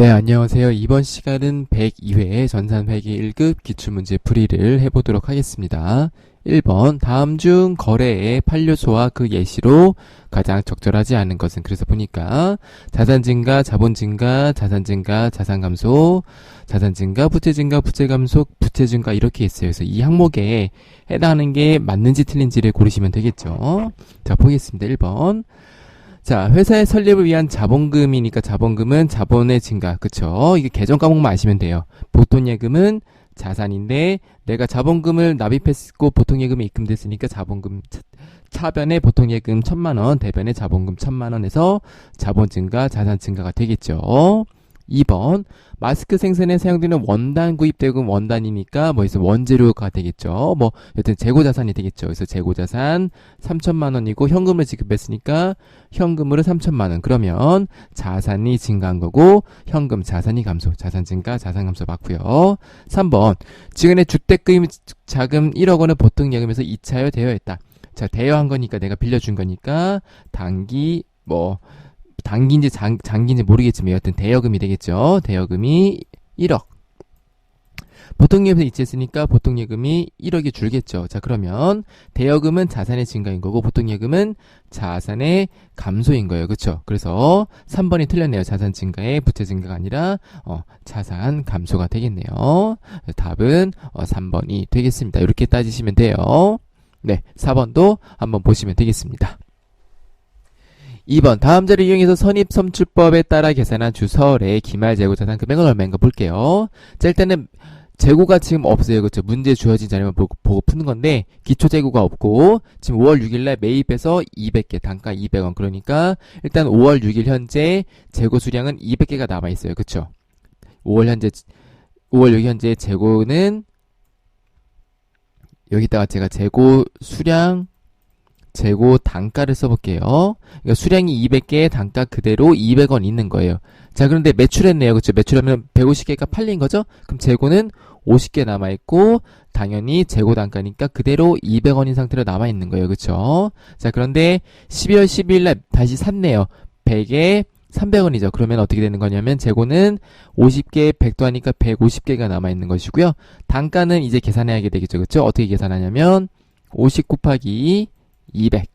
네, 안녕하세요. 이번 시간은 102회 전산회계 1급 기출문제 풀이를 해보도록 하겠습니다. 1번, 다음 중 거래의 판료소와 그 예시로 가장 적절하지 않은 것은, 그래서 보니까 자산 증가, 자본 증가, 자산 증가, 자산 감소, 자산 증가, 부채 증가, 부채 감소, 부채 증가 이렇게 있어요. 그래서 이 항목에 해당하는 게 맞는지 틀린지를 고르시면 되겠죠. 자, 보겠습니다. 1번. 자, 회사의 설립을 위한 자본금이니까 자본금은 자본의 증가, 그쵸? 이게 계정 과목만 아시면 돼요. 보통예금은 자산인데 내가 자본금을 납입했고 보통예금이 입금됐으니까 자본금 차변에 보통예금 1,000만원, 대변에 자본금 1,000만원에서 자본 증가, 자산 증가가 되겠죠. 2번, 마스크 생산에 사용되는 원단 구입대금 원단이니까 그래서 원재료가 되겠죠. 여튼 재고자산이 되겠죠. 그래서 재고자산 3,000만원이고 현금을 지급했으니까 현금으로 3,000만원. 그러면 자산이 증가한 거고 현금 자산이 감소. 자산 증가, 자산 감소 맞고요. 3번, 지금의 주택금 자금 1억 원을 보통예금에서 2차여 대여했다. 자, 대여한 거니까 내가 빌려준 거니까 단기인지 장기인지 모르겠지만 여튼 대여금이 되겠죠. 대여금이 1억. 보통예금에서 이체했으니까 보통예금이 1억이 줄겠죠. 자, 그러면 대여금은 자산의 증가인 거고 보통예금은 자산의 감소인 거예요. 그렇죠? 그래서 3번이 틀렸네요. 자산 증가에 부채 증가가 아니라 자산 감소가 되겠네요. 답은 3번이 되겠습니다. 이렇게 따지시면 돼요. 네, 4번도 한번 보시면 되겠습니다. 2번, 다음 자를 이용해서 선입선출법에 따라 계산한 주설의 기말 재고 자산 금액은 얼마인가 볼게요. 자, 일단은 재고가 지금 없어요. 그렇죠? 문제 주어진 자료만 보고 푸는 건데 기초 재고가 없고 지금 5월 6일날 매입해서 200개, 단가 200원. 그러니까 일단 5월 6일 현재 재고 수량은 200개가 남아있어요. 그렇죠? 5월 6일 현재 재고는 여기다가 제가 재고 수량, 재고 단가를 써볼게요. 그러니까 수량이 200개, 단가 그대로 200원 있는 거예요. 자, 그런데 매출했네요. 그렇죠? 매출하면 150개가 팔린 거죠? 그럼 재고는 50개 남아있고 당연히 재고 단가니까 그대로 200원인 상태로 남아있는 거예요. 그렇죠? 자, 그런데 12월 12일 날 다시 샀네요. 100에 300원이죠. 그러면 어떻게 되는 거냐면 재고는 50개 100도 하니까 150개가 남아있는 것이고요. 단가는 이제 계산해야 되겠죠. 그렇죠? 어떻게 계산하냐면 50 곱하기 200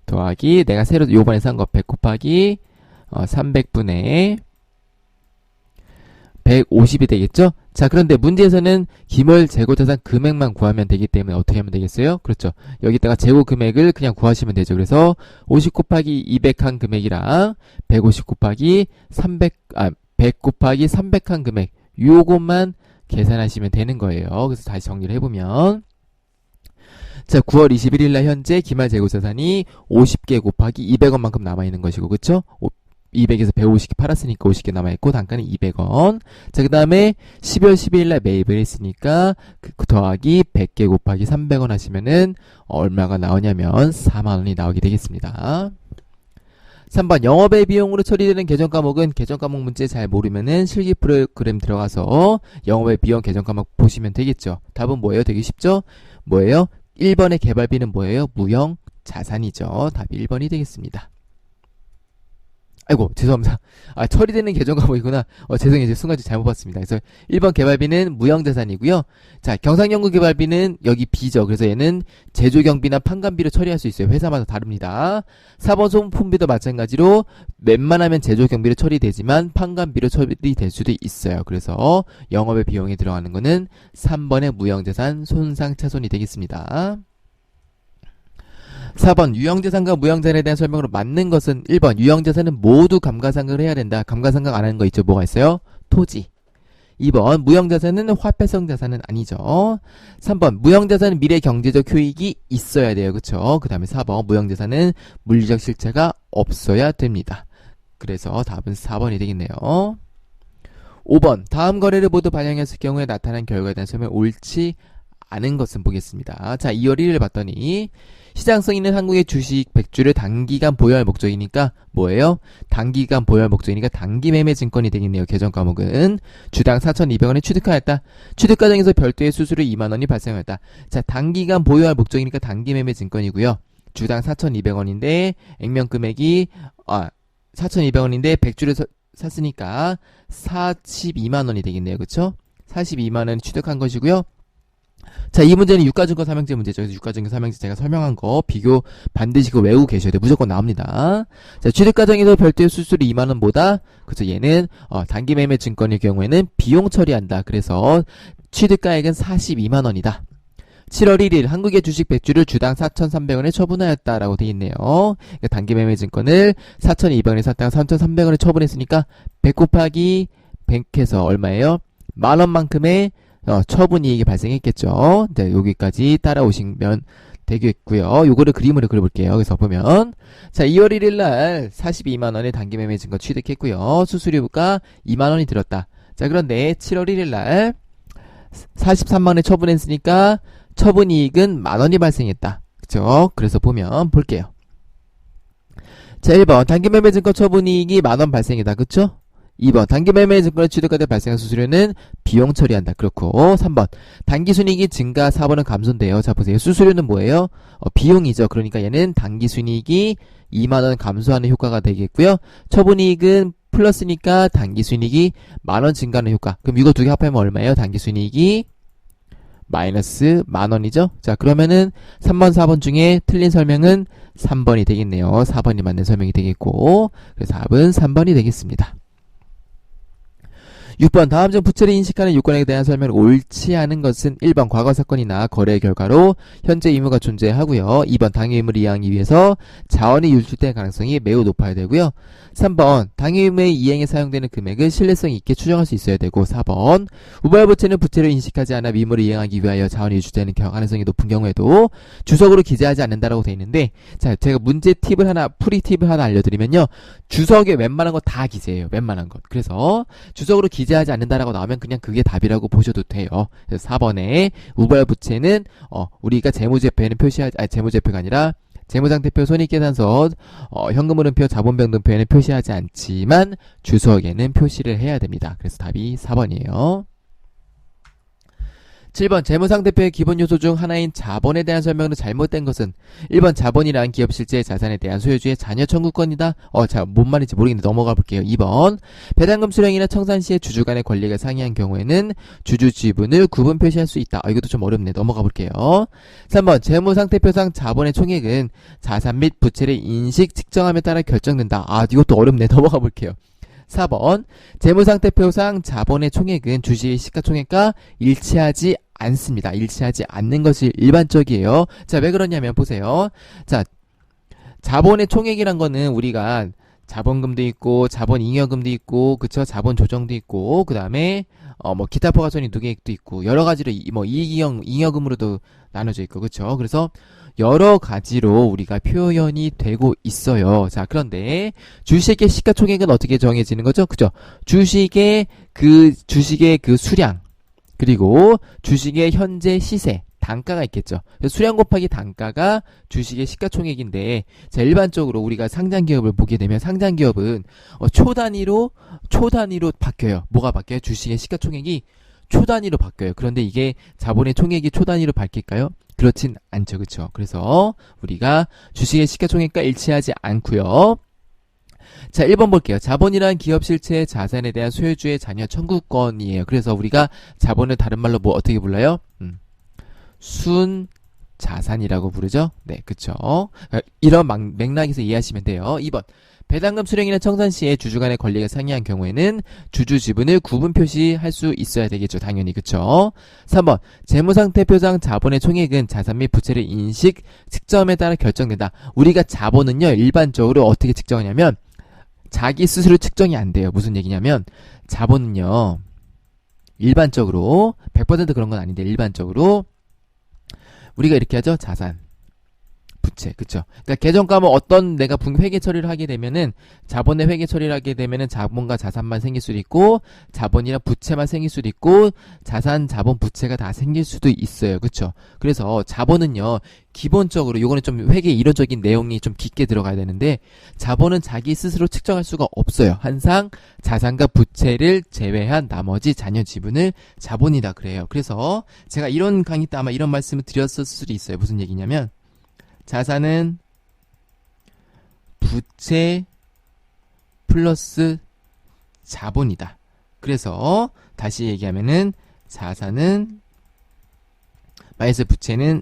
더하기 내가 새로 요번에 산 거 100 곱하기 300분의 150이 되겠죠? 자, 그런데 문제에서는 기물 재고자산 금액만 구하면 되기 때문에 어떻게 하면 되겠어요? 그렇죠. 여기다가 재고 금액을 그냥 구하시면 되죠. 그래서 50 곱하기 200 한 금액이랑 150 곱하기 100 곱하기 300 한 금액 요것만 계산하시면 되는 거예요. 그래서 다시 정리를 해보면 자, 9월 21일 날 현재 기말 재고자산이 50개 곱하기 200원만큼 남아있는 것이고, 그쵸? 200에서 150개 팔았으니까 50개 남아있고, 단가는 200원. 자, 그 다음에 12월 12일 날 매입을 했으니까, 더하기 100개 곱하기 300원 하시면은, 얼마가 나오냐면, 4만원이 나오게 되겠습니다. 3번, 영업의 비용으로 처리되는 계정 과목은 계정 과목 문제 잘 모르면은 실기 프로그램 들어가서 영업의 비용 계정 과목 보시면 되겠죠. 답은 뭐예요? 되게 쉽죠? 뭐예요? 1번의 개발비는 뭐예요? 무형 자산이죠. 답이 1번이 되겠습니다. 아이고, 죄송합니다. 처리되는 계정 과목이구나. 죄송해요. 순간 잘못 봤습니다. 그래서 1번 개발비는 무형 자산이고요. 자, 경상연구 개발비는 여기 B죠. 그래서 얘는 제조경비나 판관비로 처리할 수 있어요. 회사마다 다릅니다. 4번 소모품비도 마찬가지로 웬만하면 제조경비로 처리되지만 판관비로 처리될 수도 있어요. 그래서 영업의 비용에 들어가는 거는 3번의 무형 자산 손상차손이 되겠습니다. 4번 유형자산과 무형자산에 대한 설명으로 맞는 것은 1번 유형자산은 모두 감가상각을 해야 된다. 감가상각 안 하는 거 있죠. 뭐가 있어요? 토지. 2번 무형자산은 화폐성 자산은 아니죠. 3번 무형자산은 미래 경제적 효익이 있어야 돼요. 그쵸? 그 다음에 4번 무형자산은 물리적 실체가 없어야 됩니다. 그래서 답은 4번이 되겠네요. 5번 다음 거래를 모두 반영했을 경우에 나타난 결과에 대한 설명 옳지 않은 것은 보겠습니다. 자, 2월 1일 봤더니 시장성 있는 한국의 주식 100주를 단기간 보유할 목적이니까 뭐예요? 단기간 보유할 목적이니까 단기매매 증권이 되겠네요. 계정 과목은 주당 4,200원에 취득하였다. 취득 과정에서 별도의 수수료 2만원이 발생하였다. 자, 단기간 보유할 목적이니까 단기매매 증권이고요. 주당 4,200원인데 액면 금액이 4,200원인데 100주를 샀으니까 42만원이 되겠네요. 그쵸? 42만원 취득한 것이고요. 자, 이 문제는 유가증권 삼형제 문제죠. 그래서 유가증권 삼형제 제가 설명한 거 비교 반드시 그거 외우고 계셔야 돼요. 무조건 나옵니다. 자, 취득과정에서 별도의 수수료 2만원보다, 그쵸, 얘는, 단기매매 증권의 경우에는 비용 처리한다. 그래서 취득가액은 42만원이다. 7월 1일 한국의 주식 100주를 주당 4,300원에 처분하였다라고 되어 있네요. 그러니까 단기매매 증권을 4,200원에 샀다가 3,300원에 처분했으니까 100 곱하기 100해서 얼마예요? 만원만큼의 처분이익이 발생했겠죠. 네, 여기까지 따라오시면 되겠고요. 요거를 그림으로 그려볼게요. 그래서 보면 자, 2월 1일 날 42만원의 단기매매 증권 취득했고요. 수수료가 2만원이 들었다. 자, 그런데 7월 1일 날 43만원에 처분했으니까 처분이익은 만원이 발생했다. 그쵸? 그래서 보면 볼게요. 자, 1번 단기매매 증권 처분이익이 만원 발생이다. 그쵸? 2번 단기매매 증권을 취득할 때 발생한 수수료는 비용 처리한다. 그렇고 3번 단기순이익이 증가 4번은 감소인데요. 자, 보세요. 수수료는 뭐예요? 비용이죠. 그러니까 얘는 단기순이익이 2만원 감소하는 효과가 되겠고요. 처분이익은 플러스니까 단기순이익이 만원 증가하는 효과. 그럼 이거 두 개 합하면 얼마예요? 단기순이익이 마이너스 만원이죠. 자, 그러면은 3번 4번 중에 틀린 설명은 3번이 되겠네요. 4번이 맞는 설명이 되겠고, 그래서 답은 3번이 되겠습니다. 6번 다음 중 부채를 인식하는 요건에 대한 설명을 옳지 않은 것은 1번 과거 사건이나 거래 결과로 현재 의무가 존재하고요. 2번 당해 의무를 이행하기 위해서 자원이 유출될 가능성이 매우 높아야 되고요. 3번 당해 의무의 이행에 사용되는 금액을 신뢰성 있게 추정할 수 있어야 되고 4번 우발 부채는 부채를 인식하지 않아 의무를 이행하기 위하여 자원이 유출되는 가능성이 높은 경우에도 주석으로 기재하지 않는다라고 되어 있는데, 자, 제가 문제 팁을 하나, 풀이 팁을 하나 알려드리면요. 주석에 웬만한 거 다 기재해요. 웬만한 것. 그래서 주석으로 기재하지 않는다라고 나오면 그냥 그게 답이라고 보셔도 돼요. 그래서 4번에 우발부채는 우리가 재무제표에는 표시하지, 아니 재무제표가 아니라 재무상태표, 손익계산서, 현금흐름표, 자본변동표에는 표시하지 않지만 주석에는 표시를 해야 됩니다. 그래서 답이 4번이에요. 7번 재무상태표의 기본 요소 중 하나인 자본에 대한 설명으로 잘못된 것은 1번 자본이란 기업 실제의 자산에 대한 소유주의 자녀 청구권이다. 자, 뭔 말인지 모르겠는데 넘어가 볼게요. 2번 배당금 수령이나 청산 시에 주주 간의 권리가 상이한 경우에는 주주 지분을 구분 표시할 수 있다. 이것도 좀 어렵네. 넘어가 볼게요. 3번 재무상태표상 자본의 총액은 자산 및 부채를 인식 측정함에 따라 결정된다. 이것도 어렵네. 넘어가 볼게요. 4번 재무상태표상 자본의 총액은 주식의 시가총액과 일치하지 않습니다. 일치하지 않는 것이 일반적이에요. 자, 왜 그러냐면 보세요. 자, 자본의 총액이란 거는 우리가 자본금도 있고 자본잉여금도 있고 그쵸? 자본조정도 있고 그 다음에 뭐 기타 포괄손익 누계액도 있고 여러 가지로 뭐 이익형 잉여금으로도 나눠져 있고 그쵸? 그래서 여러 가지로 우리가 표현이 되고 있어요. 자, 그런데 주식의 시가총액은 어떻게 정해지는 거죠? 그죠? 주식의 그 수량 그리고 주식의 현재 시세 단가가 있겠죠. 수량 곱하기 단가가 주식의 시가총액인데, 자, 일반적으로 우리가 상장기업을 보게 되면 상장기업은 초 단위로 바뀌어요. 뭐가 바뀌어요? 주식의 시가총액이 초 단위로 바뀌어요. 그런데 이게 자본의 총액이 초 단위로 바뀔까요? 그렇진 않죠. 그쵸? 그래서 우리가 주식의 시가총액과 일치하지 않고요. 자, 1번 볼게요. 자본이란 기업 실체의 자산에 대한 소유주의 자녀 청구권이에요. 그래서 우리가 자본을 다른 말로 뭐 어떻게 불러요? 순 자산이라고 부르죠. 네, 그쵸. 이런 맥락에서 이해하시면 돼요. 2번 배당금 수령이나 청산 시에 주주 간의 권리가 상이한 경우에는 주주 지분을 구분 표시할 수 있어야 되겠죠. 당연히. 그쵸. 3번 재무상태표상 자본의 총액은 자산 및 부채를 인식 측정에 따라 결정된다. 우리가 자본은요 일반적으로 어떻게 측정하냐면 자기 스스로 측정이 안 돼요. 무슨 얘기냐면 자본은요 일반적으로 100% 그런 건 아닌데 일반적으로 우리가 이렇게 하죠. 자산, 부채, 그쵸? 그러니까 계정가면 어떤 내가 회계 처리를 하게 되면은 자본의 회계 처리를 하게 되면은 자본과 자산만 생길 수도 있고 자본이랑 부채만 생길 수도 있고 자산, 자본, 부채가 다 생길 수도 있어요, 그쵸? 그래서 자본은요 기본적으로 요거는 좀 회계 이론적인 내용이 좀 깊게 들어가야 되는데 자본은 자기 스스로 측정할 수가 없어요. 항상 자산과 부채를 제외한 나머지 자녀 지분을 자본이다 그래요. 그래서 제가 이런 강의 때 아마 이런 말씀을 드렸을 수도 있어요. 무슨 얘기냐면 자산은 부채 플러스 자본이다. 그래서 다시 얘기하면은 자산은 마이너스 부채는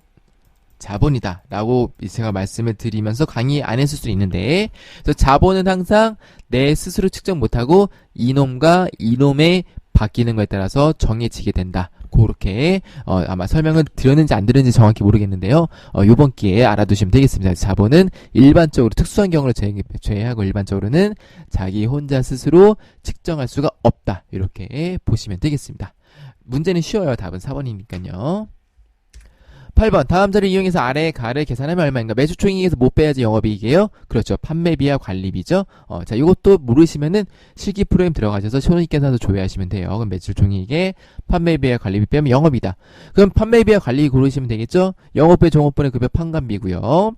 자본이다 라고 제가 말씀을 드리면서 강의 안 했을 수도 있는데, 그래서 자본은 항상 내 스스로 측정 못하고 이놈과 이놈의 바뀌는 거에 따라서 정해지게 된다. 그렇게 아마 설명을 드렸는지 안 드렸는지 정확히 모르겠는데요. 요번 기회에 알아두시면 되겠습니다. 자본은 일반적으로 특수한 경우를 제외하고 일반적으로는 자기 혼자 스스로 측정할 수가 없다. 이렇게 보시면 되겠습니다. 문제는 쉬워요. 답은 4번이니까요. 8번 다음 자리를 이용해서 아래의 가를 계산하면 얼마인가? 매출총액에서 못 빼야지 영업이익이에요. 그렇죠. 판매비와 관리비죠. 자, 이것도 모르시면은 실기 프로그램 들어가셔서 손익계산서 조회하시면 돼요. 그럼 매출총액에 판매비와 관리비 빼면 영업이다. 그럼 판매비와 관리비 고르시면 되겠죠. 영업배 종업분의 급여 판관비고요.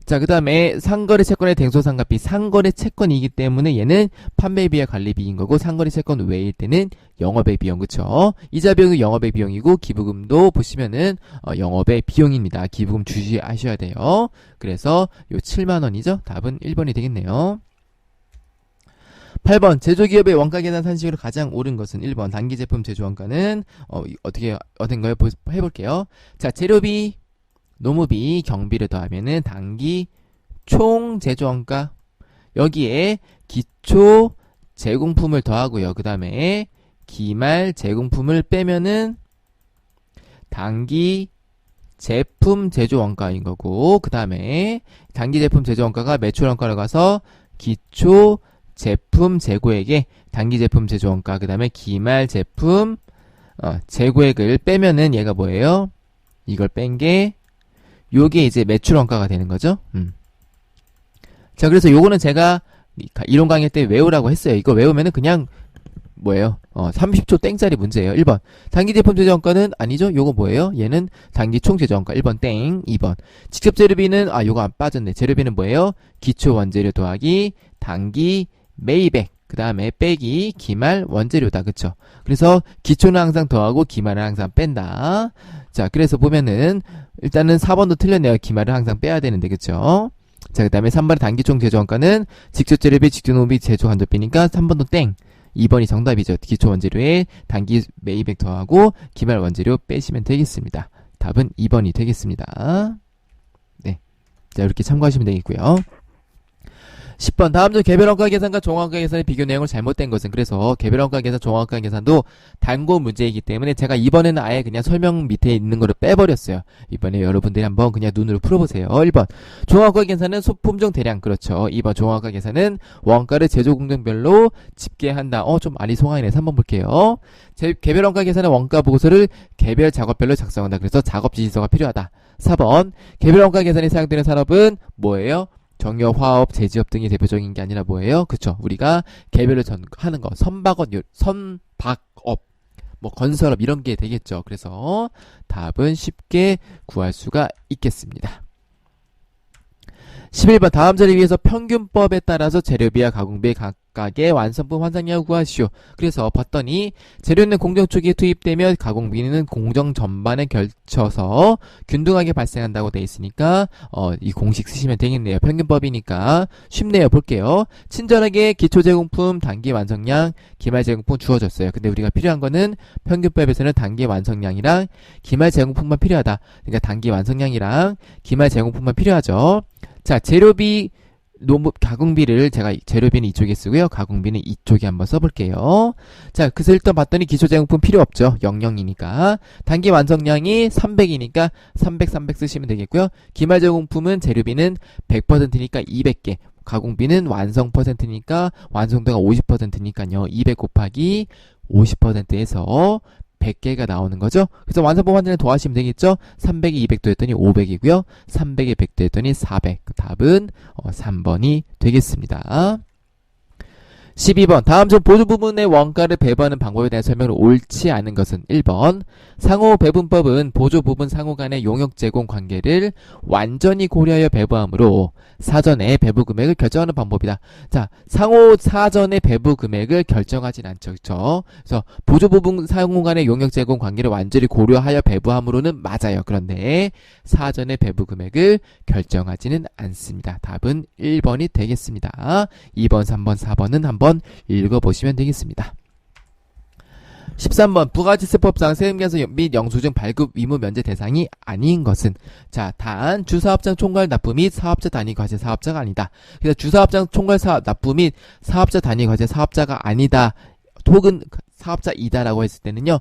자, 그 다음에 상거래 채권의 댕소상각비, 상거래 채권이기 때문에 얘는 판매비와 관리비인 거고, 상거래 채권 외일 때는 영업의 비용, 그쵸? 이자 비용도 영업의 비용이고, 기부금도 보시면은 영업의 비용입니다. 기부금 주시하셔야 돼요. 그래서 요 7만원이죠? 답은 1번이 되겠네요. 8번 제조기업의 원가계산 산식으로 가장 옳은 것은 1번 단기제품 제조원가는 어떻게 어떤가요? 해볼게요. 자, 재료비, 노무비, 경비를 더하면은 단기 총 제조원가, 여기에 기초 제공품을 더하고요. 그 다음에 기말 제공품을 빼면은 단기 제품 제조원가인 거고, 그 다음에 단기 제품 제조원가가 매출원가로 가서 기초 제품 재고액에 단기 제품 제조원가, 그 다음에 기말 제품 재고액을 빼면은 얘가 뭐예요? 이걸 뺀 게 요게 이제 매출원가가 되는 거죠. 자, 그래서 요거는 제가 이론 강의 때 외우라고 했어요. 이거 외우면은 그냥 뭐예요? 30초 땡짜리 문제예요. 1번 단기 제품 제조원가는 아니죠. 요거 뭐예요? 얘는 단기 총 제조원가. 1번 땡. 2번 직접 재료비는 요거 안 빠졌네. 재료비는 뭐예요? 기초 원재료 더하기 단기 매입액, 그 다음에 빼기 기말 원재료다. 그쵸? 그래서 기초는 항상 더하고 기말은 항상 뺀다. 자, 그래서 보면은 일단은 4번도 틀렸네요. 기말을 항상 빼야 되는데, 그쵸? 자, 그 다음에 3번의 단기총 제조원가는 직접 재료비, 직접 노무비, 제조 간접비니까 3번도 땡. 2번이 정답이죠. 기초 원재료에 단기 매입액 더하고 기말 원재료 빼시면 되겠습니다. 답은 2번이 되겠습니다. 네. 자, 이렇게 참고하시면 되겠고요. 10번 다음 중 개별원가 계산과 종합원가 계산의 비교 내용을 잘못된 것은, 그래서 개별원가 계산, 종합원가 계산도 단고 문제이기 때문에 제가 이번에는 아예 그냥 설명 밑에 있는 거를 빼버렸어요. 이번에 여러분들이 한번 그냥 눈으로 풀어보세요. 1번 종합원가 계산은 소품종 대량, 그렇죠. 2번 종합원가 계산은 원가를 제조 공정별로 집계한다. 좀 아리송하네. 3번 볼게요. 개별원가 계산은 원가 보고서를 개별 작업별로 작성한다. 그래서 작업 지시서가 필요하다. 4번 개별원가 계산이 사용되는 산업은 뭐예요? 정유업, 화업, 제지업 등이 대표적인 게 아니라 뭐예요? 그쵸? 우리가 개별로 하는 거, 선박업, 뭐 건설업 이런 게 되겠죠. 그래서 답은 쉽게 구할 수가 있겠습니다. 11번 다음 자리 위에서 평균법에 따라서 재료비와 가공비 각각의 완성품 환산량을 구하시오. 그래서 봤더니 재료는 공정 초기에 투입되며 가공비는 공정 전반에 걸쳐서 균등하게 발생한다고 돼 있으니까 이 공식 쓰시면 되겠네요. 평균법이니까 쉽네요. 볼게요. 친절하게 기초 제공품, 단기 완성량, 기말 제공품 주어졌어요. 근데 우리가 필요한 거는 평균법에서는 단기 완성량이랑 기말 제공품만 필요하다. 그러니까 단기 완성량이랑 기말 제공품만 필요하죠. 자, 재료비, 가공비를 제가 재료비는 이쪽에 쓰고요. 가공비는 이쪽에 한번 써볼게요. 자, 그래서 일단 봤더니 기초 제공품 필요 없죠. 00이니까. 단기 완성량이 300이니까 300 쓰시면 되겠고요. 기말 제공품은 재료비는 100%니까 200개. 가공비는 완성 %니까 완성도가 50%니까요. 200 곱하기 50%에서 100개가 나오는 거죠. 그래서 완성품 환산을 더하시면 되겠죠. 300에 200도 했더니 500이고요. 300에 100도 했더니 400. 답은 3번이 되겠습니다. 12번 다음 중 보조 부분의 원가를 배분하는 방법에 대한 설명을 옳지 않은 것은 1번 상호 배분법은 보조 부분 상호 간의 용역 제공 관계를 완전히 고려하여 배부하므로 사전에 배부 금액을 결정하는 방법이다. 자, 상호 사전에 배부 금액을 결정하진 않죠. 그렇죠? 그래서 보조 부분 상호 간의 용역 제공 관계를 완전히 고려하여 배부함으로는 맞아요. 그런데 사전에 배부 금액을 결정하지는 않습니다. 답은 1번이 되겠습니다. 2번, 3번, 4번은 한번 한번 읽어보시면 되겠습니다. 13번 부가지세법상 세금계산 및 영수증 발급 의무 면제 대상이 아닌 것은 자, 단 주사업장 총괄 납부 및 사업자 단위 과세 사업자가 아니다. 그래서 주사업장 총괄 납부 및 사업자 단위 과세 사업자가 아니다 혹은 사업자이다라고 했을 때는요,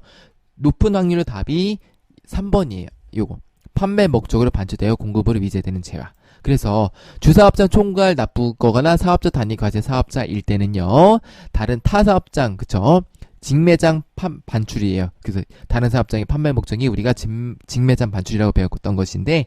높은 확률로 답이 3번이에요. 요거 판매 목적으로 반출되어 공급으로 위제되는 재화. 그래서 주사업장 총괄 납부거나 사업자 단위 과세 사업자일 때는요, 다른 타 사업장 그쵸? 직매장 반출이에요. 그래서 다른 사업장의 판매 목적이 우리가 직매장 반출이라고 배웠던 것인데,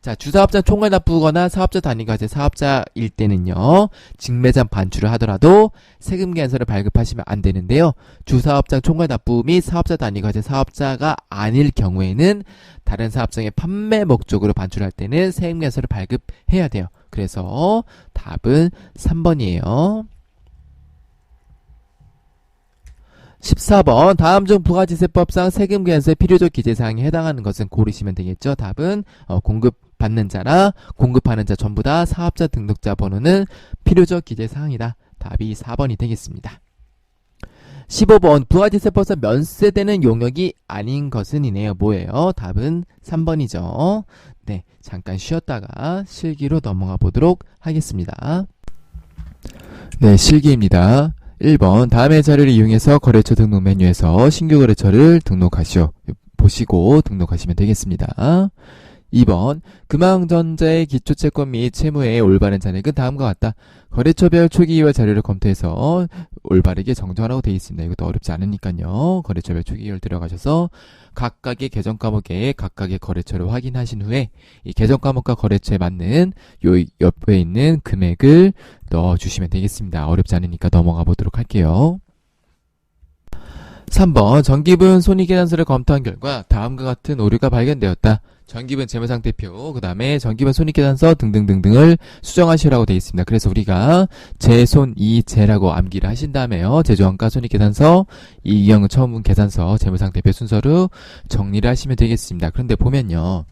자, 주사업장 총괄 납부거나 사업자 단위 과세 사업자일 때는요, 직매장 반출을 하더라도 세금 계산서를 발급하시면 안 되는데요. 주사업장 총괄 납부 및 사업자 단위 과세 사업자가 아닐 경우에는 다른 사업장의 판매 목적으로 반출할 때는 세금 계산서를 발급해야 돼요. 그래서 답은 3번이에요. 14번 다음 중 부가지세법상 세금계산서의 필요적 기재사항에 해당하는 것은 고르시면 되겠죠. 답은 공급받는 자나 공급하는 자 전부 다 사업자 등록자 번호는 필요적 기재사항이다. 답이 4번이 되겠습니다. 15번 부가지세법상 면세되는 용역이 아닌 것은 이네요. 뭐예요? 답은 3번이죠. 네, 잠깐 쉬었다가 실기로 넘어가 보도록 하겠습니다. 네, 실기입니다. 1번 다음의 자료를 이용해서 거래처 등록 메뉴에서 신규 거래처를 등록하시오. 보시고 등록하시면 되겠습니다. 2번 금융전자의 기초채권 및 채무의 올바른 잔액은 다음과 같다. 거래처별 초기이월 자료를 검토해서 올바르게 정정하라고 되어 있습니다. 이것도 어렵지 않으니까요. 거래처별 초기이월 들어가셔서 각각의 계정 과목에 각각의 거래처를 확인하신 후에 이 계정 과목과 거래처에 맞는 요 옆에 있는 금액을 넣어주시면 되겠습니다. 어렵지 않으니까 넘어가 보도록 할게요. 3번 정기분 손익계산서를 검토한 결과 다음과 같은 오류가 발견되었다. 정기분 재무상태표, 그 다음에 정기분 손익계산서 등등등등을 수정하시라고 되어 있습니다. 그래서 우리가 재손이재라고 암기를 하신 다음에요. 제조원가 손익계산서, 이경은 처음분 계산서, 재무상태표 순서로 정리를 하시면 되겠습니다. 그런데 보면요.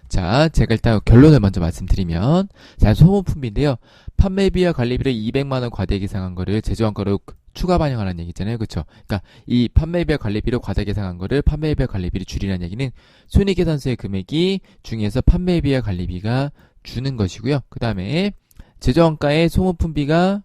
자, 제가 일단 결론을 먼저 말씀드리면, 자, 소모품비인데요. 판매비와 관리비를 200만원 과대 계상한 거를 제조원가로 추가 반영하라는 얘기잖아요. 그쵸? 그러니까 이 판매비와 관리비로 과다 계상한 거를 판매비와 관리비를 줄이라는 얘기는 손익계산서의 금액이 중에서 판매비와 관리비가 주는 것이고요. 그 다음에 제조원가의 소모품비가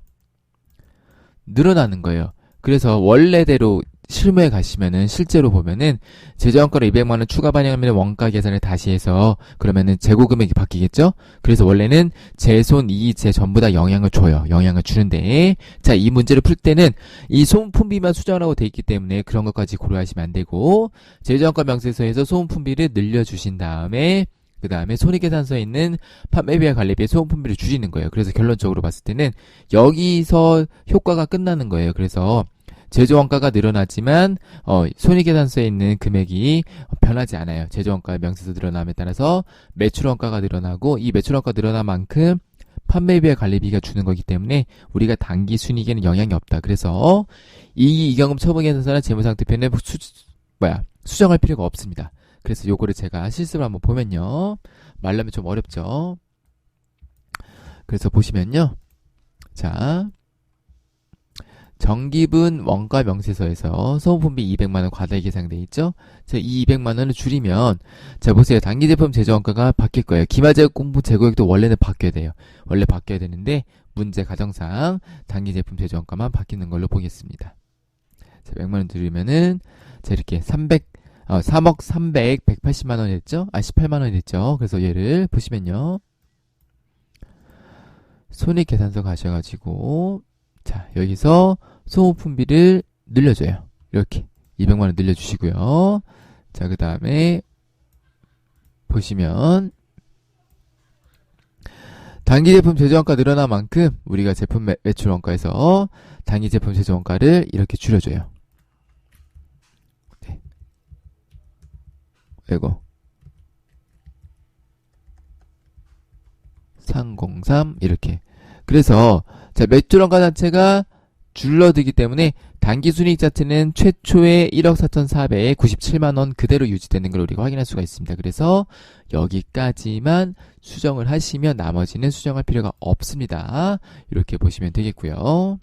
늘어나는 거예요. 그래서 원래대로 실무에 가시면은 실제로 보면은 제조원가로 200만원 추가 반영하면 원가 계산을 다시 해서 그러면은 재고 금액이 바뀌겠죠? 그래서 원래는 재손, 이재 전부 다 영향을 줘요. 영향을 주는데 자, 이 문제를 풀 때는 이 소모품비만 수정하라고 돼 있기 때문에 그런 것까지 고려하시면 안 되고 제조원가 명세서에서 소모품비를 늘려주신 다음에 그 다음에 손익계산서에 있는 판매비와 관리비의 소모품비를 줄이는 거예요. 그래서 결론적으로 봤을 때는 여기서 효과가 끝나는 거예요. 그래서 제조원가가 늘어나지만 손익계산서에 있는 금액이 변하지 않아요. 제조원가 명세서 늘어남에 따라서 매출원가가 늘어나고 이 매출원가 늘어난 만큼 판매비와 관리비가 주는 거기 때문에 우리가 단기 순이익에는 영향이 없다. 그래서 이경금 처분계산서나 재무상태표는 수정할 필요가 없습니다. 그래서 요거를 제가 실습을 한번 보면요. 말하면 좀 어렵죠. 그래서 보시면요. 자, 정기분 원가 명세서에서 소모품비 200만원 과다하게 계상되어 있죠? 자, 이 200만원을 줄이면, 자, 보세요. 단기제품 제조원가가 바뀔 거예요. 기마제품 재고액도 원래는 바뀌어야 돼요. 원래 바뀌어야 되는데, 문제 가정상 단기제품 제조원가만 바뀌는 걸로 보겠습니다. 자, 100만원 줄이면은, 자, 이렇게 3억 300, 180만원 했죠? 18만원 했죠? 그래서 얘를 보시면요. 손익계산서 가셔가지고, 자, 여기서 소모품비를 늘려줘요. 이렇게 200만원 늘려주시고요. 자, 그 다음에 보시면 단기제품 제조원가 늘어난 만큼 우리가 제품 매출원가에서 단기제품 제조원가를 이렇게 줄여줘요. 네. 이거 303 이렇게. 그래서 자, 매출원가 자체가 줄어들기 때문에 단기순이익 자체는 최초의 1억 4,497만원 그대로 유지되는 걸 우리가 확인할 수가 있습니다. 그래서 여기까지만 수정을 하시면 나머지는 수정할 필요가 없습니다. 이렇게 보시면 되겠고요.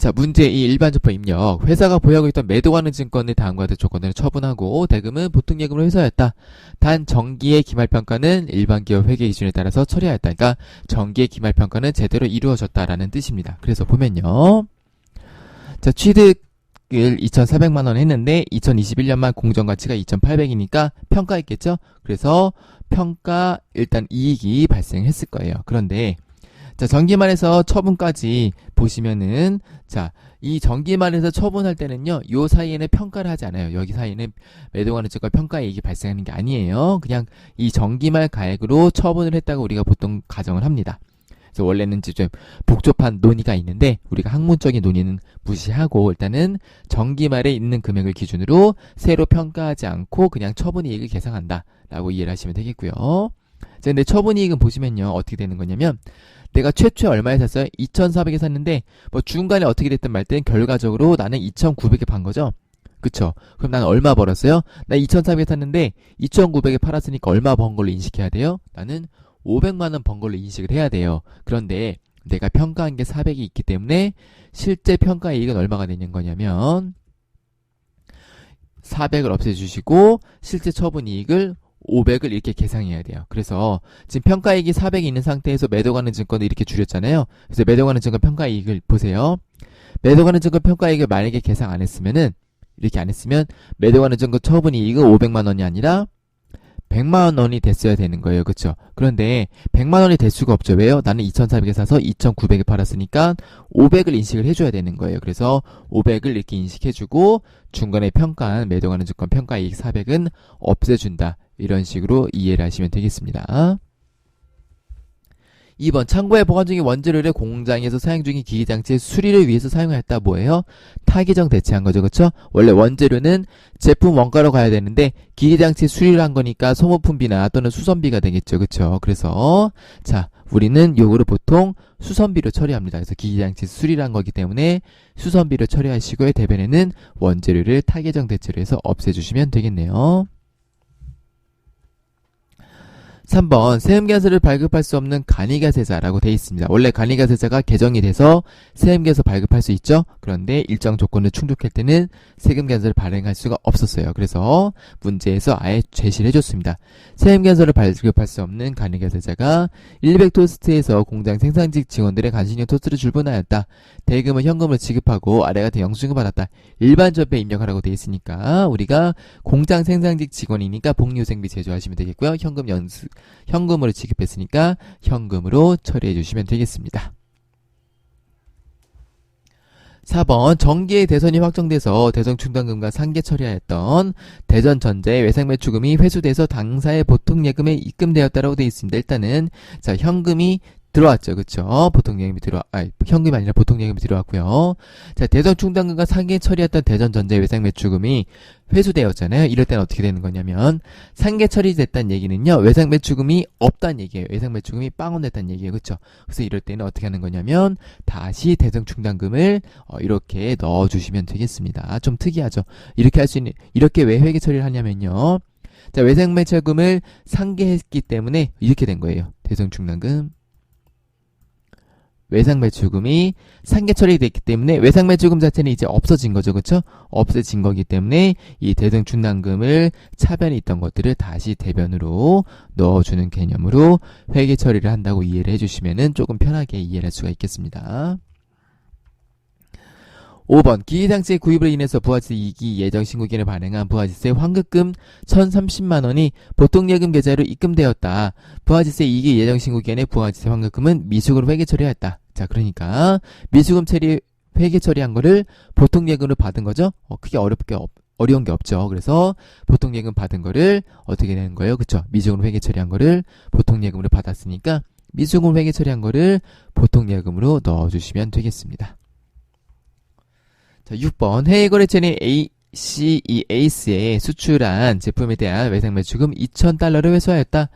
자, 문제 2 일반조건 입력. 회사가 보유하고 있던 매도하는 증권을 다음과 같은 조건으로 처분하고 대금은 보통예금으로 회수하였다. 단 정기의 기말평가는 일반기업 회계 기준에 따라서 처리하였다. 그러니까 정기의 기말평가는 제대로 이루어졌다라는 뜻입니다. 그래서 보면요. 자, 취득을 2,400만 원 했는데 2021년만 공정가치가 2,800이니까 평가했겠죠? 그래서 평가 일단 이익이 발생했을 거예요. 그런데 자, 정기말에서 처분까지 보시면은, 자, 이 정기말에서 처분할 때는요, 요 사이에는 평가를 하지 않아요. 여기 사이에는 매도하는 증권 평가 이익이 발생하는 게 아니에요. 그냥 이 정기말 가액으로 처분을 했다고 우리가 보통 가정을 합니다. 그래서 원래는 좀 복잡한 논의가 있는데, 우리가 학문적인 논의는 무시하고, 일단은 정기말에 있는 금액을 기준으로 새로 평가하지 않고 그냥 처분 이익을 계상한다. 라고 이해를 하시면 되겠고요. 자, 근데 처분 이익은 보시면요, 어떻게 되는 거냐면, 내가 최초에 얼마에 샀어요? 2,400에 샀는데 뭐 중간에 어떻게 됐든 말든 결과적으로 나는 2,900에 판 거죠. 그쵸? 그럼 나는 얼마 벌었어요? 나 2,400에 샀는데 2,900에 팔았으니까 얼마 번 걸로 인식해야 돼요? 나는 500만 원 번 걸로 인식을 해야 돼요. 그런데 내가 평가한 게 400이 있기 때문에 실제 평가 이익은 얼마가 되는 거냐면 400을 없애주시고 실제 처분 이익을 500을 이렇게 계상해야 돼요. 그래서 지금 평가이익이 400이 있는 상태에서 매도가는 증권을 이렇게 줄였잖아요. 그래서 매도가는 증권 평가이익을 보세요. 매도가는 증권 평가이익을 만약에 계상 안 했으면은 이렇게 안 했으면 매도가는 증권 처분이익은 500만 원이 아니라 100만 원이 됐어야 되는 거예요. 그렇죠? 그런데 100만 원이 될 수가 없죠. 왜요? 나는 2,400에 사서 2,900에 팔았으니까 500을 인식을 해줘야 되는 거예요. 그래서 500을 이렇게 인식해주고 중간에 평가한 매도가는 증권 평가이익 400은 없애준다. 이런 식으로 이해를 하시면 되겠습니다. 2번 창고에 보관 중인 원재료를 공장에서 사용 중인 기기장치의 수리를 위해서 사용하였다. 뭐예요? 타기정 대체한 거죠. 그쵸? 원래 원재료는 제품 원가로 가야 되는데 기기장치 수리를 한 거니까 소모품비나 또는 수선비가 되겠죠. 그쵸? 그래서 자, 우리는 요거를 보통 수선비로 처리합니다. 그래서 기기장치 수리를 한 거기 때문에 수선비로 처리하시고요. 대변에는 원재료를 타기정 대체로 해서 없애주시면 되겠네요. 3번 세금계산서를 발급할 수 없는 간이가세자라고 되어 있습니다. 원래 간이가세자가 개정이 돼서 세금계산서 발급할 수 있죠. 그런데 일정 조건을 충족할 때는 세금계산서를 발행할 수가 없었어요. 그래서 문제에서 아예 제시를 해줬습니다. 세금계산서를 발급할 수 없는 간이가세자가 100토스트에서 공장 생산직 직원들의 간신용 토스트를 출분하였다. 대금은 현금으로 지급하고 아래 같은 영수증을 받았다. 일반 접에 입력하라고 되어 있으니까 우리가 공장 생산직 직원이니까 복리후생비 제조하시면 되겠고요. 현금으로 지급했으니까 현금으로 처리해 주시면 되겠습니다. 4번 정기의 대선이 확정돼서 대선 충당금과 상계 처리하였던 대전 전자의 외상매출금이 회수돼서 당사의 보통예금에 입금되었다라고 되어 있습니다. 일단은 자 현금이 들어왔죠. 그쵸? 현금이 아니라 보통예금이 들어왔고요. 자, 대전 충당금과 상계 처리했던 대전전자의 외상매출금이 회수되었잖아요. 이럴 때는 어떻게 되는 거냐면, 상계 처리됐다는 얘기는요, 외상매출금이 없다는 얘기예요. 외상매출금이 빵원됐다는 얘기예요. 그쵸? 그래서 이럴 때는 어떻게 하는 거냐면, 다시 대전 충당금을, 이렇게 넣어주시면 되겠습니다. 좀 특이하죠? 이렇게 왜 회계 처리를 하냐면요. 자, 외상매출금을 상계했기 때문에 이렇게 된 거예요. 대전 충당금. 외상매출금이 상계 처리됐기 때문에 외상매출금 자체는 이제 없어진 거죠. 그쵸? 없어진 거기 때문에 이 대등 충당금을 차변에 있던 것들을 다시 대변으로 넣어주는 개념으로 회계 처리를 한다고 이해를 해주시면은 조금 편하게 이해할 수가 있겠습니다. 5번 기기장치 구입으로 인해서 부가지세 이익이 예정신고기간에 발행한 부가지세 환급금 1,030만원이 보통예금 계좌로 입금되었다. 부가지세 이익이 예정신고기간에 부가지세 환급금은 미수금으로 회계 처리하였다. 자, 그러니까 미수금 처리 회계 처리한 거를 보통예금으로 받은 거죠. 크게 어려운 게 없죠. 그래서 보통예금 받은 거를 어떻게 되는 거예요? 그쵸? 미수금으로 회계 처리한 거를 보통예금으로 받았으니까 미수금 회계 처리한 거를 보통예금으로 넣어주시면 되겠습니다. 자, 6번 해외거래처인 ACEAS에 수출한 제품에 대한 외상매출금 2,000달러를 회수하였다.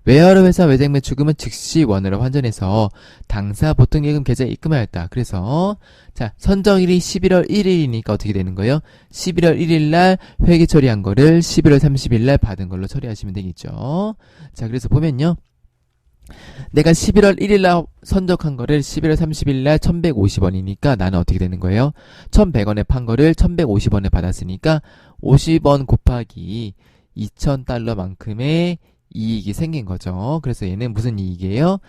외화로 회수한 외상매출금은 즉시 원화로 환전해서 당사 보통예금 계좌에 입금하였다. 그래서 자 선정일이 11월 1일이니까 어떻게 되는 거예요? 11월 1일날 회계 처리한 거를 11월 30일날 받은 걸로 처리하시면 되겠죠. 자, 그래서 보면요. 내가 11월 1일날 선적한 거를 11월 30일날 1150원이니까 나는 어떻게 되는 거예요? 1100원에 판 거를 1150원에 받았으니까 50원 곱하기 2000달러만큼의 이익이 생긴 거죠. 그래서 얘는 무슨 이익이에요?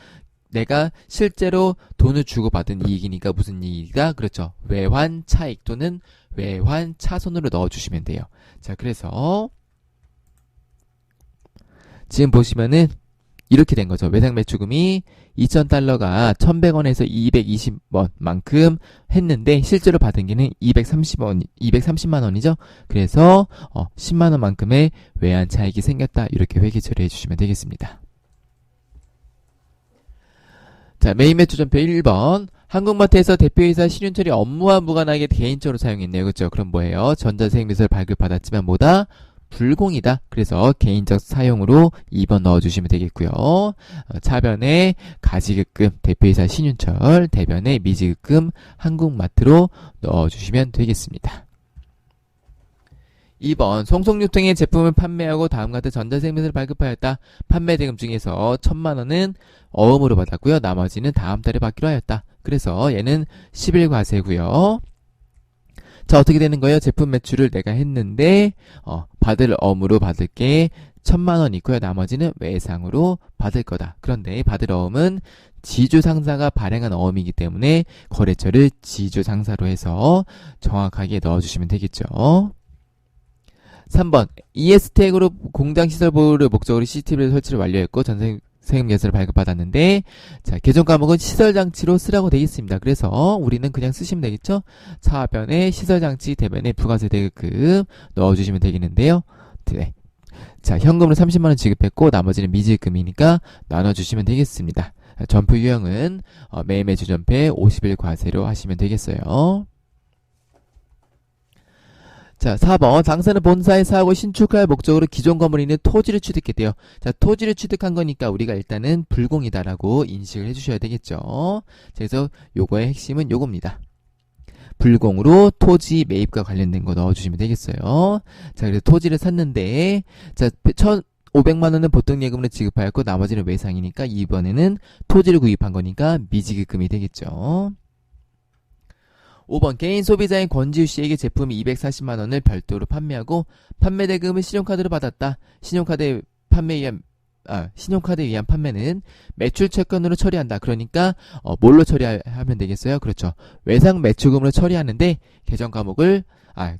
내가 실제로 돈을 주고 받은 이익이니까 무슨 이익이다? 그렇죠. 외환 차익 또는 외환 차손으로 넣어주시면 돼요. 자, 그래서 지금 보시면은 이렇게 된 거죠. 외상 매출금이 2,000달러가 1,100원에서 220원만큼 했는데 실제로 받은 게는 230만 원이죠. 그래서 10만 원만큼의 외환 차익이 생겼다. 이렇게 회계 처리해 주시면 되겠습니다. 자, 메인 매출전표 1번. 한국마트에서 대표이사 신윤철이 업무와 무관하게 개인적으로 사용했네요. 그렇죠? 그럼 뭐예요? 전자세액세를 발급받았지만 뭐다? 불공이다. 그래서 개인적 사용으로 2번 넣어주시면 되겠고요. 차변에 가지급금 대표이사 신윤철, 대변에 미지급금 한국마트로 넣어주시면 되겠습니다. 2번 송송유통의 제품을 판매하고 다음과 같은 전자세액세를 발급하였다. 판매 대금 중에서 1,000만 원은 어음으로 받았고요. 나머지는 다음 달에 받기로 하였다. 그래서 얘는 10일 과세고요. 자, 어떻게 되는 거예요? 제품 매출을 내가 했는데 받을 어음으로 받을 게 1,000만 원 있고요. 나머지는 외상으로 받을 거다. 그런데 받을 어음은 지주상사가 발행한 어음이기 때문에 거래처를 지주상사로 해서 정확하게 넣어주시면 되겠죠. 3번 ES택으로 공장시설 보호를 목적으로 CCTV를 설치를 완료했고 전세금 계산을 발급받았는데 자, 개정 과목은 시설장치로 쓰라고 되어 있습니다. 그래서 우리는 그냥 쓰시면 되겠죠. 차변에 시설장치 대변에 부가세 대금 넣어주시면 되겠는데요. 네. 자, 현금으로 30만원 지급했고 나머지는 미지급금이니까 나눠주시면 되겠습니다. 전표 유형은 매일 매출 전폐 50일 과세로 하시면 되겠어요. 자, 4번. 당사는 본사에 사하고 신축할 목적으로 기존 건물에 있는 토지를 취득했대요. 자, 토지를 취득한 거니까 우리가 일단은 불공이다라고 인식을 해주셔야 되겠죠. 그래서 요거의 핵심은 요겁니다. 불공으로 토지 매입과 관련된 거 넣어주시면 되겠어요. 자, 그래서 토지를 샀는데, 자, 1,500만원은 보통 예금으로 지급하였고, 나머지는 외상이니까, 이번에는 토지를 구입한 거니까 미지급금이 되겠죠. 5번 개인 소비자인 권지우 씨에게 제품이 240만원을 별도로 판매하고 판매 대금을 신용카드로 받았다. 신용카드에 의한 판매는 매출 채권으로 처리한다. 그러니까 뭘로 처리하면 되겠어요? 그렇죠. 외상 매출금으로 처리하는데 계정 과목을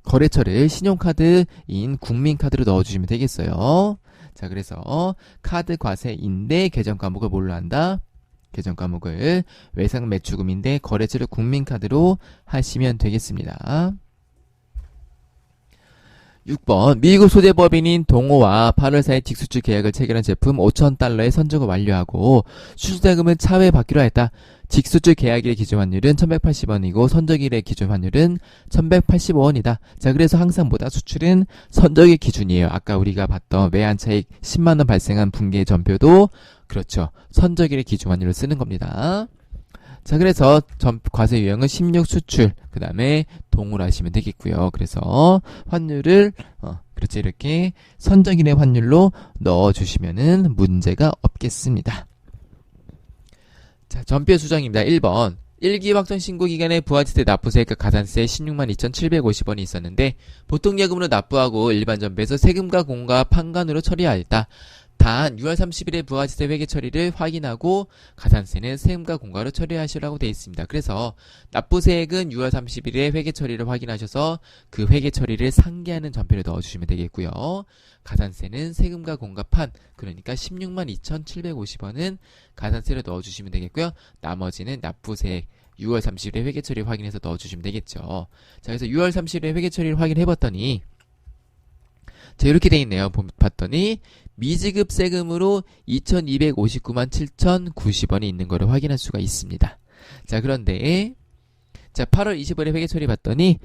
거래처를 신용카드인 국민카드로 넣어주시면 되겠어요. 자, 그래서 카드 과세인데 계정 과목을 뭘로 한다? 계정 과목을 외상 매출금인데 거래처를 국민카드로 하시면 되겠습니다. 6번 미국 소재 법인인 동호와 8월 4일 직수출 계약을 체결한 제품 5,000달러의 선적을 완료하고 수수자금은 차후에 받기로 했다. 직수출 계약일의 기준 환율은 1,180원이고 선적일의 기준 환율은 1,185원이다. 자, 그래서 항상 뭐다? 수출은 선적의 기준이에요. 아까 우리가 봤던 외환차익 10만원 발생한 분기의 전표도 그렇죠. 선적일의 기준 환율을 쓰는 겁니다. 자, 그래서 과세 유형은 16 수출, 그 다음에 동으로 하시면 되겠고요. 그래서 환율을 그렇죠. 이렇게 선적일의 환율로 넣어주시면은 문제가 없겠습니다. 자, 전표 수정입니다. 1번. 1기 확정 신고 기간에 부가세 납부세액과 가산세 162,750원이 있었는데 보통 예금으로 납부하고 일반 전배에서 세금과 공과 판관으로 처리하였다. 단 6월 30일에 부가세 회계 처리를 확인하고 가산세는 세금과 공과로 처리하시라고 되어 있습니다. 그래서 납부세액은 6월 30일에 회계 처리를 확인하셔서 그 회계 처리를 상기하는 전표를 넣어주시면 되겠고요. 가산세는 세금과 공과 판, 그러니까 162,750원은 가산세를 넣어주시면 되겠고요. 나머지는 납부세액 6월 30일에 회계 처리 확인해서 넣어주시면 되겠죠. 자, 그래서 6월 30일에 회계 처리를 확인해봤더니 자, 이렇게 돼 있네요. 봤더니 미지급 세금으로 2,259만 7,090원이 있는 거를 확인할 수가 있습니다. 자, 그런데 자, 8월 25일에 회계 처리 봤더니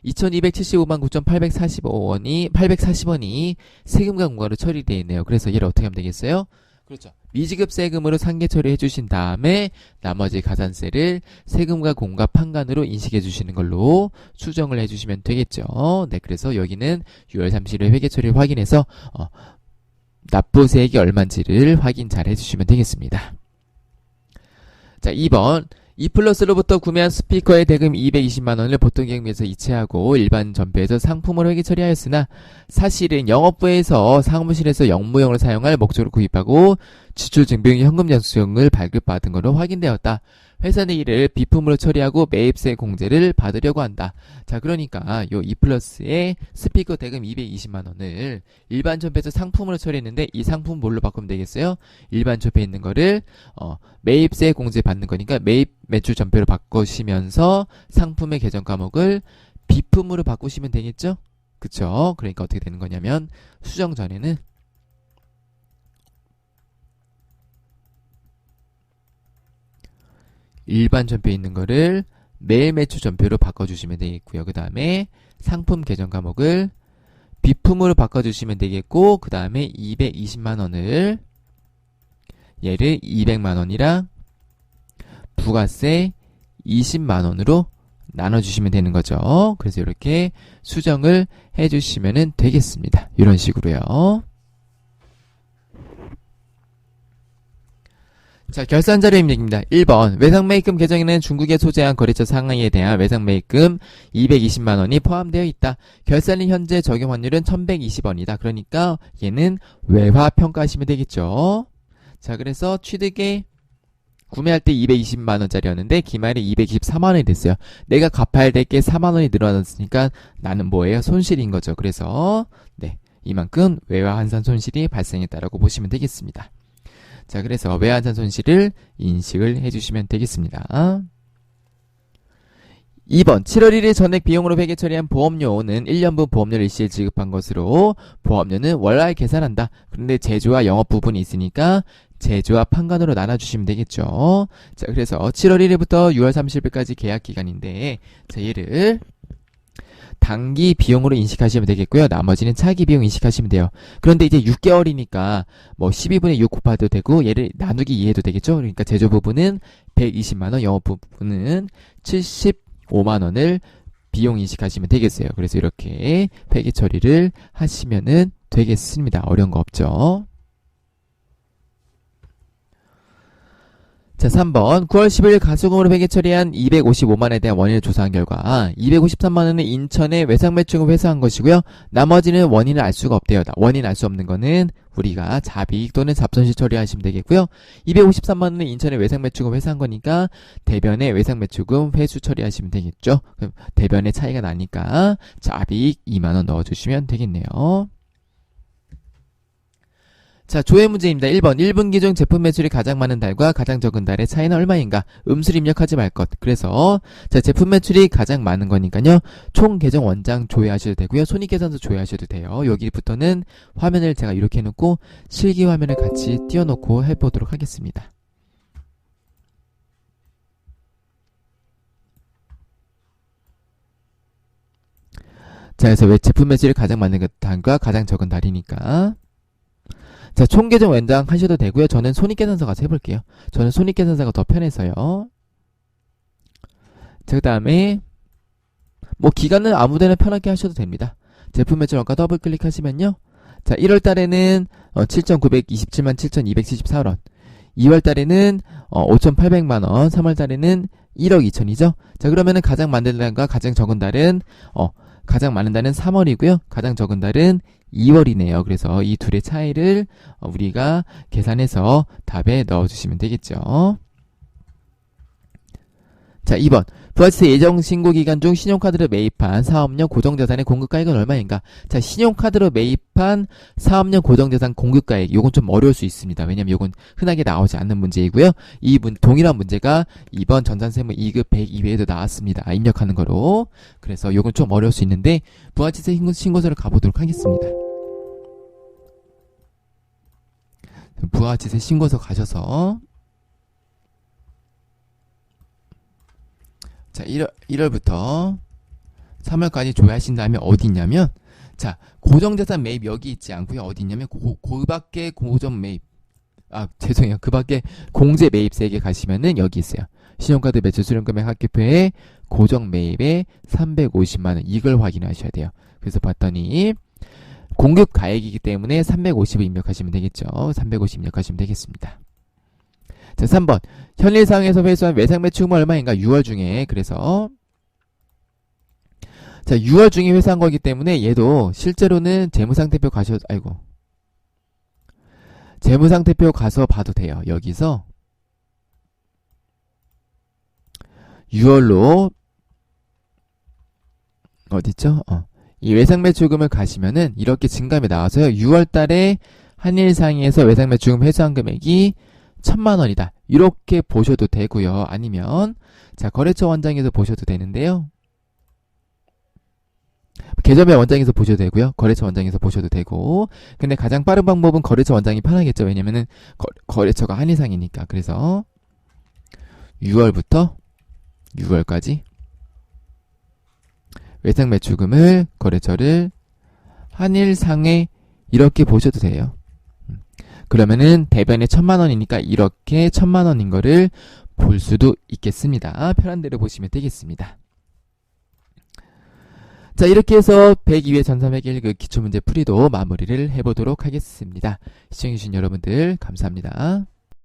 2,275만 9,840원이 세금과 공과로 처리되어 있네요. 그래서 얘를 어떻게 하면 되겠어요? 그렇죠. 미지급 세금으로 상계 처리해 주신 다음에 나머지 가산세를 세금과 공과 판관으로 인식해 주시는 걸로 수정을 해 주시면 되겠죠. 네, 그래서 여기는 6월 30일 회계 처리를 확인해서 납부세액이 얼마인지를 확인 잘 해주시면 되겠습니다. 자, 2번. 이플러스로부터 구매한 스피커의 대금 220만원을 보통계획에서 이체하고 일반 전폐에서 상품으로 회계 처리하였으나 사실은 영업부에서 사무실에서 영무용으로 사용할 목적으로 구입하고 지출 증빙 현금 영수증을 발급받은 것으로 확인되었다. 회사는 이를 비품으로 처리하고 매입세 공제를 받으려고 한다. 자, 그러니까 요 이플러스의 스피커 대금 220만원을 일반 전폐에서 상품으로 처리했는데 이 상품 뭘로 바꾸면 되겠어요? 일반 전폐에 있는 거를 매입세 공제 받는 거니까 매입 매출 전폐로 바꾸시면서 상품의 계정 과목을 비품으로 바꾸시면 되겠죠? 그쵸? 그러니까 어떻게 되는 거냐면 수정 전에는 일반 전표에 있는 거를 매일 매출 전표로 바꿔주시면 되겠고요. 그 다음에 상품 계정 과목을 비품으로 바꿔주시면 되겠고, 그 다음에 220만원을 얘를 200만원이랑 부가세 20만원으로 나눠주시면 되는 거죠. 그래서 이렇게 수정을 해주시면 되겠습니다. 이런 식으로요. 자, 결산자료 입력입니다. 1번 외상매입금 계정에는 중국에 소재한 거래처 상하이에 대한 외상매입금 220만원이 포함되어 있다. 결산일 현재 적용 환율은 1120원이다. 그러니까 얘는 외화평가하시면 되겠죠. 자, 그래서 취득에 구매할 때 220만원짜리였는데 기말에 224만원이 됐어요. 내가 갚아야 될 게 4만원이 늘어났으니까 나는 뭐예요? 손실인 거죠. 그래서 네, 이만큼 외화환산 손실이 발생했다라고 보시면 되겠습니다. 자, 그래서 외환산 손실을 인식을 해주시면 되겠습니다. 2번 7월 1일 전액 비용으로 회계 처리한 보험료는 1년분 보험료를 일시에 지급한 것으로 보험료는 월화에 계산한다. 그런데 제조와 영업 부분이 있으니까 제조와 판관으로 나눠주시면 되겠죠. 자, 그래서 7월 1일부터 6월 30일까지 계약 기간인데 자, 얘를 단기 비용으로 인식하시면 되겠고요. 나머지는 차기 비용 인식하시면 돼요. 그런데 이제 6개월이니까 뭐 12분의 6 곱해도 되고 얘를 나누기 2 해도 되겠죠. 그러니까 제조 부분은 120만원, 영업 부분은 75만원을 비용 인식하시면 되겠어요. 그래서 이렇게 회계 처리를 하시면 되겠습니다. 어려운 거 없죠. 자, 3번 9월 10일 가수금으로 회계 처리한 255만원에 대한 원인을 조사한 결과 253만원은 인천에 외상매출금 회수한 것이고요. 나머지는 원인을 알 수가 없대요. 원인 알 수 없는 거는 우리가 잡이익 또는 잡손실 처리하시면 되겠고요. 253만원은 인천에 외상매출금 회수한 거니까 대변에 외상매출금 회수 처리하시면 되겠죠. 그럼 대변의 차이가 나니까 잡이익 2만원 넣어주시면 되겠네요. 자, 조회 문제입니다. 1번 1분기 중 제품 매출이 가장 많은 달과 가장 적은 달의 차이는 얼마인가? 음수를 입력하지 말 것. 그래서 자, 제품 매출이 가장 많은 거니까요. 총 계정 원장 조회하셔도 되고요. 손익계산서 조회하셔도 돼요. 여기부터는 화면을 제가 이렇게 해놓고 실기 화면을 같이 띄워놓고 해보도록 하겠습니다. 자, 그래서 왜 제품 매출이 가장 많은 달과 가장 적은 달이니까 자, 총계정 원장 하셔도 되고요. 저는 손익계산서 가서 해볼게요. 저는 손익계산서가 더 편해서요. 자, 그 다음에 뭐 기간은 아무데나 편하게 하셔도 됩니다. 제품 매출 원가 더블 클릭하시면요. 자, 1월 달에는 7,927만 7,274원 2월 달에는 5,800만원 3월 달에는 1억 2천이죠. 자, 그러면은 가장 많은 달과 가장 적은 달은 가장 많은 달은 3월이고요. 가장 적은 달은 2월이네요. 그래서 이 둘의 차이를 우리가 계산해서 답에 넣어주시면 되겠죠. 자, 2번 부가세 예정 신고 기간 중 신용카드로 매입한 사업용 고정자산의 공급가액은 얼마인가? 자, 신용카드로 매입한 사업용 고정자산 공급가액 요건 좀 어려울 수 있습니다. 왜냐면 요건 흔하게 나오지 않는 문제이고요. 동일한 문제가 2번 전산세무 2급 100 이외에도 나왔습니다. 입력하는 거로. 그래서 요건 좀 어려울 수 있는데 부가세 신고서를 가보도록 하겠습니다. 부가세 신고서 가셔서 자, 1월부터 3월까지 조회하신 다음에 어디 있냐면 자, 고정자산 매입 여기 있지 않고요. 어디 있냐면 그 밖에 고정 매입 죄송해요. 그 밖에 공제 매입세액에 가시면은 여기 있어요. 신용카드 매출 수령금액 합계표에 고정 매입에 350만원 이걸 확인하셔야 돼요. 그래서 봤더니 공급 가액이기 때문에 350을 입력하시면 되겠죠. 350 입력하시면 되겠습니다. 자, 3번. 현일 상황에서 회수한 외상 매출금은 얼마인가? 6월 중에. 그래서 자, 6월 중에 회수한 거기 때문에 얘도 실제로는 재무상태표 재무상태표 가서 봐도 돼요. 여기서 6월로 어딨죠? 이 외상매출금을 가시면은 이렇게 증감이 나와서요. 6월 달에 한일상에서 외상매출금 회수한 금액이 1000만원이다. 이렇게 보셔도 되고요. 아니면 자, 거래처 원장에서 보셔도 되는데요. 계좌별 원장에서 보셔도 되고요. 거래처 원장에서 보셔도 되고. 근데 가장 빠른 방법은 거래처 원장이 편하겠죠. 왜냐면은 거래처가 한일상이니까. 그래서 6월부터 6월까지 외상 매출금을 거래처를 한일상에 이렇게 보셔도 돼요. 그러면은 대변에 1000만원이니까 이렇게 1000만원인 거를 볼 수도 있겠습니다. 편한 대로 보시면 되겠습니다. 자, 이렇게 해서 102회 전301그 기출문제 풀이도 마무리를 해보도록 하겠습니다. 시청해주신 여러분들 감사합니다.